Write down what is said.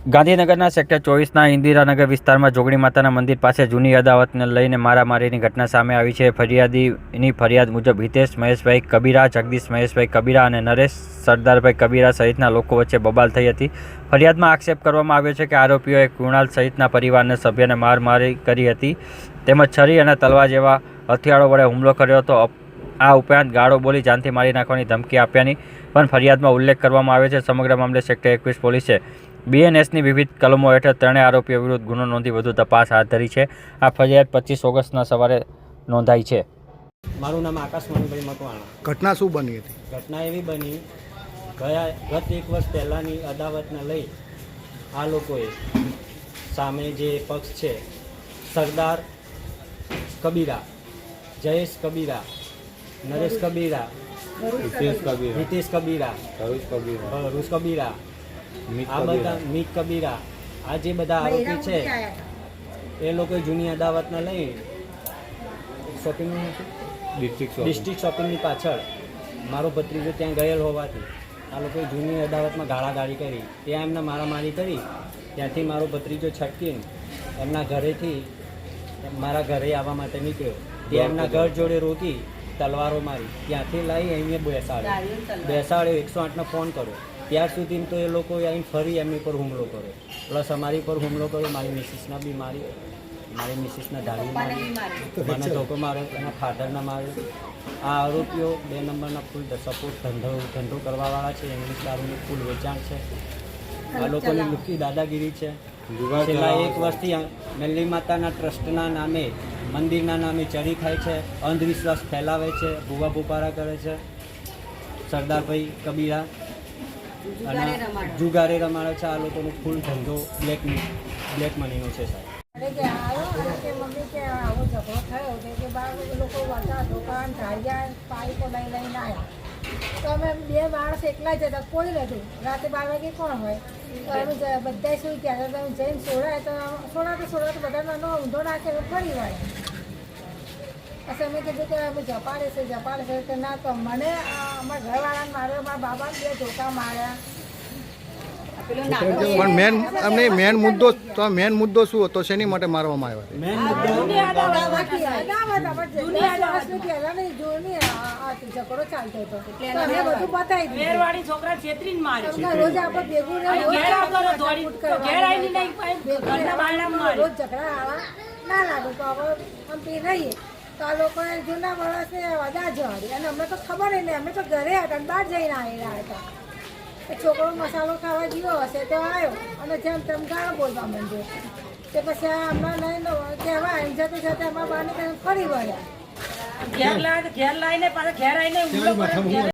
ગાંધીનગરના સેક્ટર 24ના ઇન્દિરાનગર વિસ્તારમાં જોગણી માતાના મંદિર પાસે જૂની અદાવતને લઈને મારામારીની ઘટના સામે આવી છે. ફરિયાદીની ફરિયાદ મુજબ હિતેશ મહેશભાઈ કબીરા, જગદીશ મહેશભાઈ કબીરા અને નરેશ સરદારભાઈ કબીરા સહિતના લોકો વચ્ચે બબાલ થઈ હતી. ફરિયાદમાં આક્ષેપ કરવામાં આવ્યો છે કે આરોપીઓએ કૃણાલ સહિતના પરિવારના સભ્યને મારમારી કરી હતી તેમજ છરી અને તલવાર જેવા હથિયારો વડે હુમલો કર્યો હતો. આ ઉપરાંત ગાળો બોલી જાનથી મારી નાખવાની ધમકી આપ્યાની પણ ફરિયાદમાં ઉલ્લેખ કરવામાં આવ્યો છે. સમગ્ર મામલે સેક્ટર 21 પોલીસે BNSની વિવિધ કલમો હેઠળ ત્રણેય આરોપીઓ વિરુદ્ધ ગુનો નોંધી વધુ તપાસ હાથ ધરી છે. આ ફરિયાદ 25 ઓગસ્ટના સવારે નોંધાઈ છે. મારું નામ આકાશ મનુભાઈ મકવાણા. ઘટના શું બની હતી? ઘટના એવી બની, ગત 1 વર્ષ પહેલાંની અદાવતને લઈ આ લોકોએ સામે જે પક્ષ છે સરદાર કબીરા, જયેશ કબીરા, નરેશ કબીરા, હિતેશ કબીરા, રૂસ કબીરા, આ બધા મીત કબીરા, આ જે બધા આરોપી છે એ લોકોએ જૂની અદાવતને લઈ ડિસ્ટ્રિક્ટ શોપિંગની પાછળ મારો ભત્રીજો ત્યાં ગયેલ હોવાથી આ લોકોએ જૂની અદાવતમાં ગાળાગાળી કરી. ત્યાં એમને મારામારી કરી. ત્યાંથી મારો ભત્રીજો છટકીને એમના ઘરેથી મારા ઘરે આવવા માટે નીકળ્યો. ત્યાં એમના ઘર જોડે રોકી તલવારો મારી. ત્યાંથી લઈ અહીંયા બેસાડ્યો 108ને ફોન કર્યો. ત્યાર સુધી તો એ લોકોએ અહીં ફરી એમની પર હુમલો કર્યો, પ્લસ અમારી પર હુમલો કર્યો. મારી મિસિસના બી મારી, મારી મિસિસના ધારી મારી, મને ધોકો માર્યો, એના ફાધરના માર્યો. આ આરોપીઓ 2 નંબરના ફૂલ સપોર્ટ ધંધો કરવાવાળા છે. ઇંગ્લિશ દારૂનું ફૂલ વેચાણ છે. આ લોકોની લુખ્ખી દાદાગીરી છે. છેલ્લા 1 વર્ષથી મેલ્લી માતાના ટ્રસ્ટના નામે, મંદિરના નામે ચરી ખાય છે, અંધવિશ્વાસ ફેલાવે છે, ભૂવા ભૂપારા કરે છે. સરદારભાઈ કબીરા અને જુગારે રમાડે છે. આ લોકોનો ફૂલ ધંધો બ્લેક મનીનો છે સાહેબ. મમ્મી કે આવો ઝઘડો થયો કે બાર લોકો બધા દુકાન ધારિયા પાઇપો લઈને આવ્યા તો અમે 2 માણસ એકલા જ હતા, કોઈ નહોતું. રાતે 12 વાગે કોણ હોય તો અમે બધા સુઈ ગયા હતા. તમે જઈને સોડાતો બધાનો ઊંધો નાખે ફરી વાળે. પછી અમે કીધું કે અમે જપાડે છે કે ના, તો મને અમારા ઘરવાળાને માર્યો, મારા બાબાને 2 ધોકા માર્યા. પણ મેન મુદ્દો શું હતો? શેની માટે મારવામાં આવ્યા? ઝઘડો ચાલતો હતો. બધું બતાવી રોજ આપણે ભેગું રોજ ઝઘડા આવા ના લાગે તો હવે આમ પી રહીએ તો આ લોકોને જૂના માણસને વધારે જવાડી. અને અમને તો ખબર નહીં, અમે તો ઘરે હતા, બહાર જઈને આવેલા હતા. છોકરો મસાલો ખાવા ગયો હશે તો આવ્યો અને જેમ તેમ ગાળો બોલવા માંડ્યો. તે પછી હમણાં લઈને કહેવાય એમ જતે અમારા બાને ફરી વળ્યા. ઘેર લાવીને પાછા ઘેર આવીને